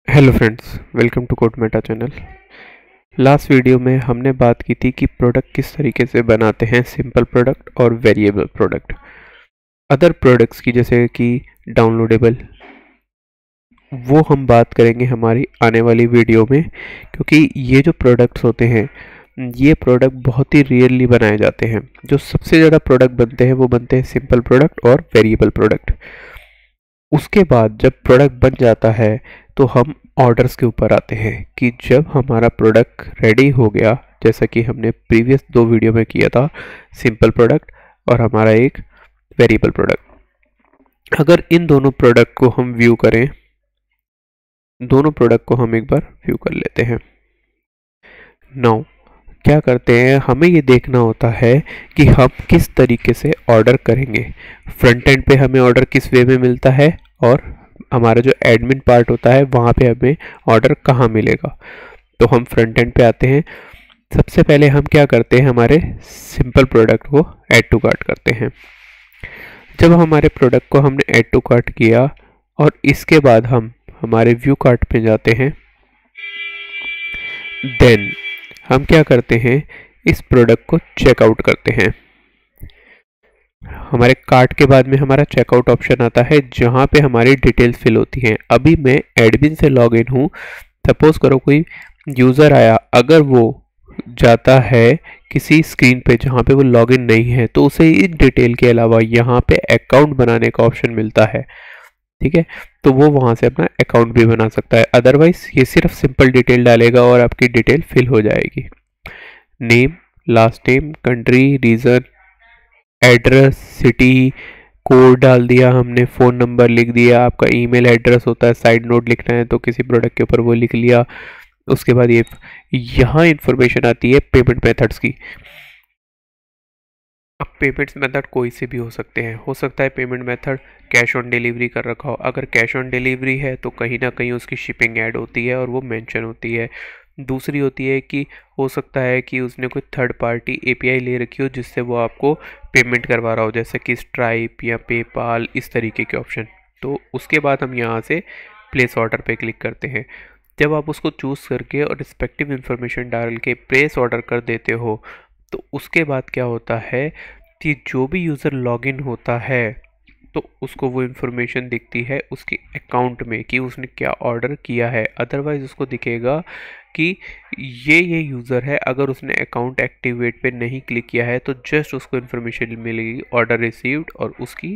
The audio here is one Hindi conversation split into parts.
Hello friends, welcome to Code Meta channel. Last video में हमने बात की थी कि प्रोडक्ट किस तरीके से बनाते हैं, सिंपल प्रोडक्ट और वेरिएबल प्रोडक्ट। अदर प्रोडक्ट्स की जैसे कि डाउनलोडेबल, वो हम बात करेंगे हमारी आने वाली वीडियो में, क्योंकि ये जो प्रोडक्ट्स होते हैं ये प्रोडक्ट बहुत ही रेयरली बनाए जाते हैं। जो सबसे ज़्यादा प्रोडक्ट बनते हैं वो बनते हैं सिंपल प्रोडक्ट और वेरिएबल प्रोडक्ट। उसके बाद जब प्रोडक्ट बन जाता है तो हम ऑर्डर्स के ऊपर आते हैं कि जब हमारा प्रोडक्ट रेडी हो गया, जैसा कि हमने प्रीवियस 2 वीडियो में किया था, सिंपल प्रोडक्ट और हमारा एक वेरिएबल प्रोडक्ट। अगर इन दोनों प्रोडक्ट को हम व्यू करें, दोनों प्रोडक्ट को हम एक बार व्यू कर लेते हैं। नाउ क्या करते हैं, हमें ये देखना होता है कि हम किस तरीके से ऑर्डर करेंगे। फ्रंट एंड पे हमें ऑर्डर किस वे में मिलता है और हमारा जो एडमिन पार्ट होता है वहाँ पे हमें ऑर्डर कहाँ मिलेगा। तो हम फ्रंट एंड पे आते हैं। सबसे पहले हम क्या करते हैं, हमारे सिंपल प्रोडक्ट को ऐड टू कार्ट करते हैं। जब हमारे प्रोडक्ट को हमने ऐड टू कार्ट किया और इसके बाद हम हमारे व्यू कार्ट पे जाते हैं, देन हम क्या करते हैं, इस प्रोडक्ट को चेकआउट करते हैं। हमारे कार्ट के बाद में हमारा चेकआउट ऑप्शन आता है जहाँ पे हमारी डिटेल्स फिल होती हैं। अभी मैं एडमिन से लॉग इन हूँ। सपोज करो कोई यूज़र आया, अगर वो जाता है किसी स्क्रीन पे जहाँ पे वो लॉगिन नहीं है, तो उसे इन डिटेल के अलावा यहाँ पे अकाउंट बनाने का ऑप्शन मिलता है। ठीक है, तो वो वहाँ से अपना अकाउंट भी बना सकता है। अदरवाइज ये सिर्फ सिंपल डिटेल डालेगा और आपकी डिटेल फिल हो जाएगी। Name, last name, country, region, address, city, code डाल दिया हमने, फ़ोन नंबर लिख दिया, आपका ईमेल एड्रेस होता है, साइड नोट लिखना है तो किसी प्रोडक्ट के ऊपर वो लिख लिया। उसके बाद ये यहाँ इंफॉर्मेशन आती है पेमेंट मेथड्स की। अब पेमेंट्स मेथड कोई से भी हो सकते हैं। हो सकता है payment method cash on delivery कर रखा हो। अगर कैश ऑन डिलीवरी है तो कहीं ना कहीं उसकी शिपिंग ऐड होती है और वो मेंशन होती है। दूसरी होती है कि हो सकता है कि उसने कोई थर्ड पार्टी एपीआई ले रखी हो जिससे वो आपको पेमेंट करवा रहा हो, जैसे कि स्ट्राइप या पेपाल, इस तरीके के ऑप्शन। तो उसके बाद हम यहाँ से प्लेस ऑर्डर पे क्लिक करते हैं। जब आप उसको चूज़ करके और रिस्पेक्टिव इन्फॉर्मेशन डाल के प्लेस ऑर्डर कर देते हो, तो उसके बाद क्या होता है कि जो भी यूज़र लॉगिन होता है तो उसको वो इन्फॉर्मेशन दिखती है उसके अकाउंट में कि उसने क्या ऑर्डर किया है। अदरवाइज़ उसको दिखेगा कि ये यूज़र है। अगर उसने अकाउंट एक्टिवेट पे नहीं क्लिक किया है तो जस्ट उसको इन्फॉर्मेशन मिलेगी ऑर्डर रिसीव्ड और उसकी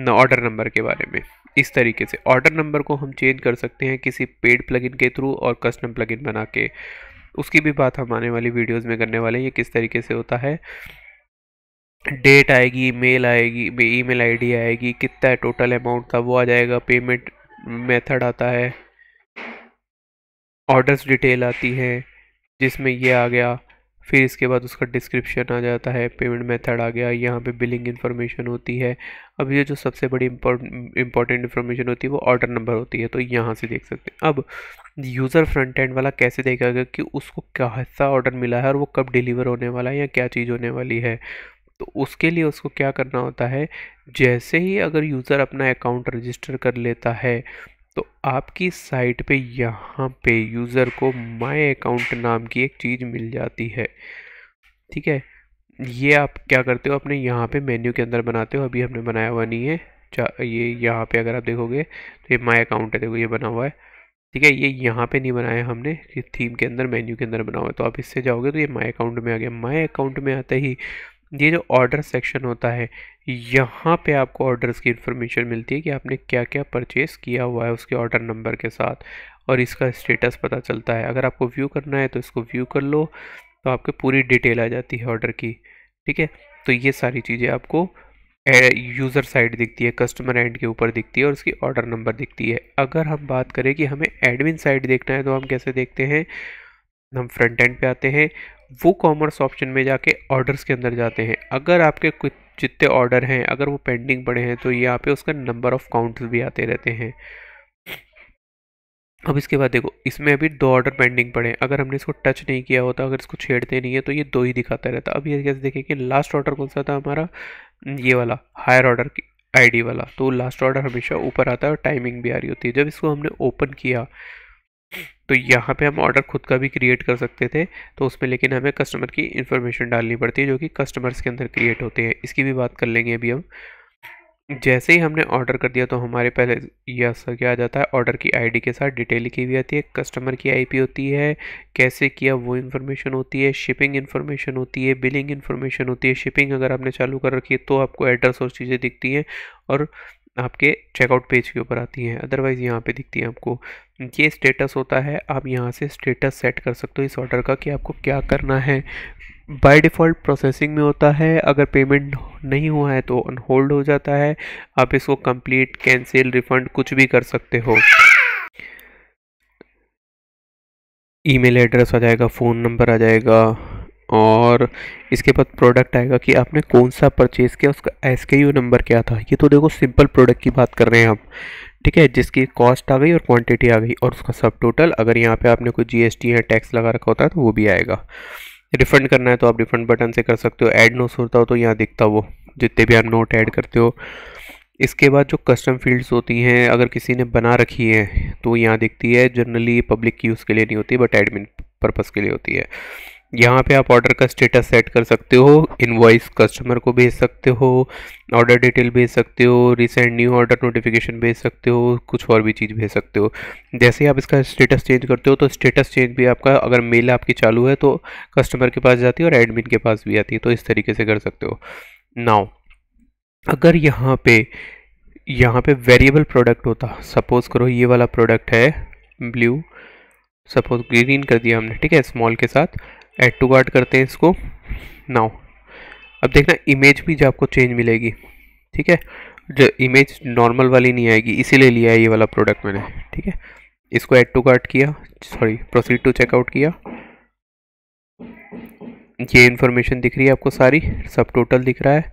ऑर्डर नंबर के बारे में। इस तरीके से ऑर्डर नंबर को हम चेंज कर सकते हैं किसी पेड प्लगइन के थ्रू और कस्टम प्लगइन बना के। उसकी भी बात हम आने वाली वीडियोस में करने वाले हैं, ये किस तरीके से होता है। डेट आएगी, मेल आएगी, ईमेल आईडी आएगी, कितना टोटल अमाउंट था वो आ जाएगा, पेमेंट मेथड आता है, ऑर्डर्स डिटेल आती है जिसमें ये आ गया। फिर इसके बाद उसका डिस्क्रिप्शन आ जाता है, पेमेंट मेथड आ गया, यहाँ पे बिलिंग इन्फॉर्मेशन होती है। अब ये जो सबसे बड़ी इंपॉर्टेंट इन्फॉर्मेशन होती है वो ऑर्डर नंबर होती है, तो यहाँ से देख सकते हैं। अब यूज़र फ्रंट एंड वाला कैसे देखेगा कि उसको कैसा ऑर्डर मिला है और वो कब डिलीवर होने वाला है या क्या चीज़ होने वाली है। तो उसके लिए उसको क्या करना होता है, जैसे ही अगर यूज़र अपना अकाउंट रजिस्टर कर लेता है तो आपकी साइट पे यहाँ पे यूज़र को माय अकाउंट नाम की एक चीज़ मिल जाती है। ठीक है, ये आप क्या करते हो, अपने यहाँ पे मेन्यू के अंदर बनाते हो। अभी हमने बनाया हुआ नहीं है। ये यहाँ पे अगर आप देखोगे तो ये माय अकाउंट है, देखो ये बना हुआ है। ठीक है, ये यहाँ पे नहीं बनाया हमने, ये थीम के अंदर मेन्यू के अंदर बना हुआ है। तो आप इससे जाओगे तो ये माय अकाउंट में आ गया। माय अकाउंट में आते ही ये जो ऑर्डर सेक्शन होता है, यहाँ पे आपको ऑर्डर्स की इन्फॉर्मेशन मिलती है कि आपने क्या क्या परचेस किया हुआ है उसके ऑर्डर नंबर के साथ, और इसका स्टेटस पता चलता है। अगर आपको व्यू करना है तो इसको व्यू कर लो, तो आपको पूरी डिटेल आ जाती है ऑर्डर की। ठीक है, तो ये सारी चीज़ें आपको यूज़र साइड दिखती है, कस्टमर एंड के ऊपर दिखती है और उसकी ऑर्डर नंबर दिखती है। अगर हम बात करें कि हमें एडमिन साइड देखना है तो हम कैसे देखते हैं, हम फ्रंट एंड पे आते हैं, वो कॉमर्स ऑप्शन में जाके ऑर्डर्स के अंदर जाते हैं। अगर आपके कुछ जितने ऑर्डर हैं अगर वो पेंडिंग पड़े हैं तो यहाँ पे उसका नंबर ऑफ काउंट्स भी आते रहते हैं। अब इसके बाद देखो, इसमें अभी 2 ऑर्डर पेंडिंग पड़े हैं। अगर हमने इसको टच नहीं किया होता, अगर इसको छेड़ते नहीं है तो ये 2 ही दिखाता रहता। अब ये कैसे देखें कि लास्ट ऑर्डर कौन सा था हमारा, ये वाला हायर ऑर्डर की आईडी वाला, तो लास्ट ऑर्डर हमेशा ऊपर आता है और टाइमिंग भी आ रही होती है। जब इसको हमने ओपन किया तो यहाँ पे हम ऑर्डर खुद का भी क्रिएट कर सकते थे, तो उसमें लेकिन हमें कस्टमर की इन्फॉर्मेशन डालनी पड़ती है जो कि कस्टमर्स के अंदर क्रिएट होते हैं। इसकी भी बात कर लेंगे अभी हम। जैसे ही हमने ऑर्डर कर दिया तो हमारे पहले यह सर क्या आ जाता है, ऑर्डर की आईडी के साथ डिटेल लिखी हुई आती है, कस्टमर की आईपी होती है, कैसे किया वो इन्फॉर्मेशन होती है, शिपिंग इन्फॉर्मेशन होती है, बिलिंग इन्फॉर्मेशन होती है। शिपिंग अगर आपने चालू कर रखी है तो आपको एड्रेस और चीज़ें दिखती हैं और आपके चेकआउट पेज के ऊपर आती हैं, अदरवाइज़ यहाँ पे दिखती है आपको। ये स्टेटस होता है, आप यहाँ से स्टेटस सेट कर सकते हो इस ऑर्डर का कि आपको क्या करना है। बाय डिफ़ॉल्ट प्रोसेसिंग में होता है, अगर पेमेंट नहीं हुआ है तो ऑन होल्ड हो जाता है। आप इसको कंप्लीट, कैंसिल, रिफंड कुछ भी कर सकते हो। ईमेल एड्रेस आ जाएगा, फ़ोन नंबर आ जाएगा और इसके बाद प्रोडक्ट आएगा कि आपने कौन सा परचेज़ किया, उसका SKU नंबर क्या था। ये तो देखो सिंपल प्रोडक्ट की बात कर रहे हैं हम, ठीक है, जिसकी कॉस्ट आ गई और क्वांटिटी आ गई और उसका सब टोटल। अगर यहाँ पे आपने कोई GST या टैक्स लगा रखा होता है तो वो भी आएगा। रिफ़ंड करना है तो आप रिफ़ंड बटन से कर सकते हो। ऐड नोट्स होता हो तो यहाँ दिखता वो, जितने भी आप नोट ऐड करते हो। इसके बाद जो कस्टम फील्ड्स होती हैं, अगर किसी ने बना रखी है तो यहाँ दिखती है। जनरली पब्लिक यूज़ के लिए नहीं होती बट एडमिन पर्पज़ के लिए होती है। यहाँ पे आप ऑर्डर का स्टेटस सेट कर सकते हो, इनवॉइस कस्टमर को भेज सकते हो, ऑर्डर डिटेल भेज सकते हो, रिसेंट न्यू ऑर्डर नोटिफिकेशन भेज सकते हो, कुछ और भी चीज़ भेज सकते हो। जैसे ही आप इसका स्टेटस चेंज करते हो तो स्टेटस चेंज भी आपका, अगर मेल आपकी चालू है तो कस्टमर के पास जाती है और एडमिन के पास भी आती है, तो इस तरीके से कर सकते हो। नाउ अगर यहाँ पे वेरिएबल प्रोडक्ट होता, सपोज करो ये वाला प्रोडक्ट है ब्लू, सपोज ग्रीन कर दिया हमने, ठीक है, स्मॉल के साथ। ऐड टू कार्ट करते हैं इसको। नाउ अब देखना इमेज भी जो आपको चेंज मिलेगी, ठीक है, जो इमेज नॉर्मल वाली नहीं आएगी, इसीलिए लिया है ये वाला प्रोडक्ट मैंने, ठीक है। इसको ऐड टू कार्ट किया, सॉरी प्रोसीड टू चेकआउट किया, ये इन्फॉर्मेशन दिख रही है आपको सारी, सब टोटल दिख रहा है,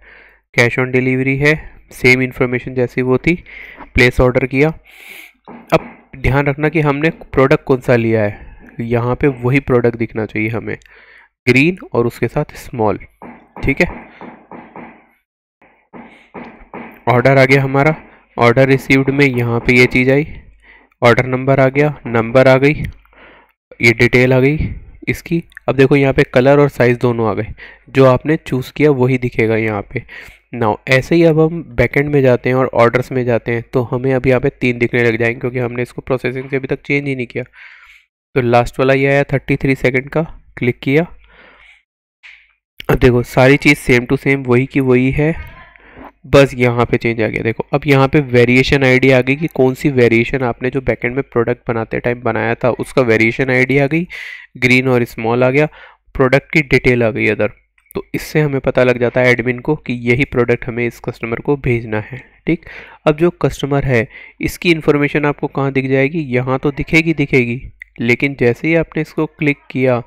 कैश ऑन डिलीवरी है, सेम इन्फॉर्मेशन जैसी वो थी, प्लेस ऑर्डर किया। अब ध्यान रखना कि हमने प्रोडक्ट कौन सा लिया है, यहाँ पे वही प्रोडक्ट दिखना चाहिए हमें, ग्रीन और उसके साथ स्मॉल, ठीक है। ऑर्डर आ गया हमारा, ऑर्डर रिसीव्ड में यहाँ पे ये चीज़ आई, ऑर्डर नंबर आ गया, नंबर आ गई, ये डिटेल आ गई इसकी। अब देखो यहाँ पे कलर और साइज़ दोनों आ गए, जो आपने चूज़ किया वही दिखेगा यहाँ पे। नाउ ऐसे ही अब हम बैकएंड में जाते हैं और ऑर्डर्स में जाते हैं तो हमें अब यहाँ पे 3 दिखने लग जाएंगे क्योंकि हमने इसको प्रोसेसिंग से अभी तक चेंज ही नहीं किया। तो लास्ट वाला ये आया 33 सेकंड का, क्लिक किया। अब देखो सारी चीज़ सेम टू सेम वही की वही है, बस यहाँ पे चेंज आ गया। देखो अब यहाँ पे वेरिएशन आईडी आ गई कि कौन सी वेरिएशन आपने जो बैकएंड में प्रोडक्ट बनाते टाइम बनाया था उसका वेरिएशन आईडी आ गई, ग्रीन और स्मॉल आ गया, प्रोडक्ट की डिटेल आ गई अदर। तो इससे हमें पता लग जाता है एडमिन को कि यही प्रोडक्ट हमें इस कस्टमर को भेजना है, ठीक। अब जो कस्टमर है इसकी इन्फॉर्मेशन आपको कहाँ दिख जाएगी, यहाँ तो दिखेगी, लेकिन जैसे ही आपने इसको क्लिक किया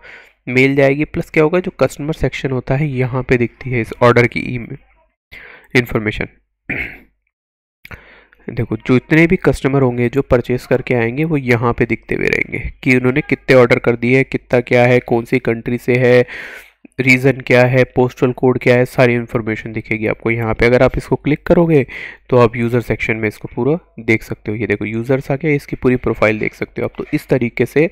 मेल जाएगी, प्लस क्या होगा, जो कस्टमर सेक्शन होता है यहाँ पे दिखती है इस ऑर्डर की इन्फॉर्मेशन। देखो जितने भी कस्टमर होंगे जो परचेस करके आएंगे वो यहाँ पे दिखते हुए रहेंगे कि उन्होंने कितने ऑर्डर कर दिए, कितना क्या है, कौन सी कंट्री से है, रीज़न क्या है, पोस्टल कोड क्या है, सारी इन्फॉर्मेशन दिखेगी आपको यहाँ पे। अगर आप इसको क्लिक करोगे तो आप यूज़र सेक्शन में इसको पूरा देख सकते हो। ये देखो यूज़र्स आ गया, इसकी पूरी प्रोफाइल देख सकते हो आप। तो इस तरीके से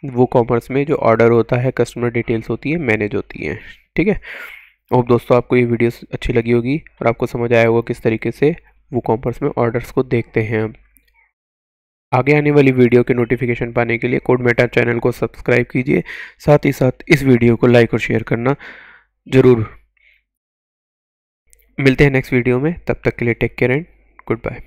वो कॉमर्स में जो ऑर्डर होता है, कस्टमर डिटेल्स होती है, मैनेज होती हैं, ठीक है। और दोस्तों आपको ये वीडियो अच्छी लगी होगी और आपको समझ आया होगा किस तरीके से वो कॉमर्स में ऑर्डर्स को देखते हैं हम। आगे आने वाली वीडियो के नोटिफिकेशन पाने के लिए कोड मेटा चैनल को सब्सक्राइब कीजिए, साथ ही साथ इस वीडियो को लाइक और शेयर करना ज़रूर। मिलते हैं नेक्स्ट वीडियो में, तब तक के लिए take care and good bye.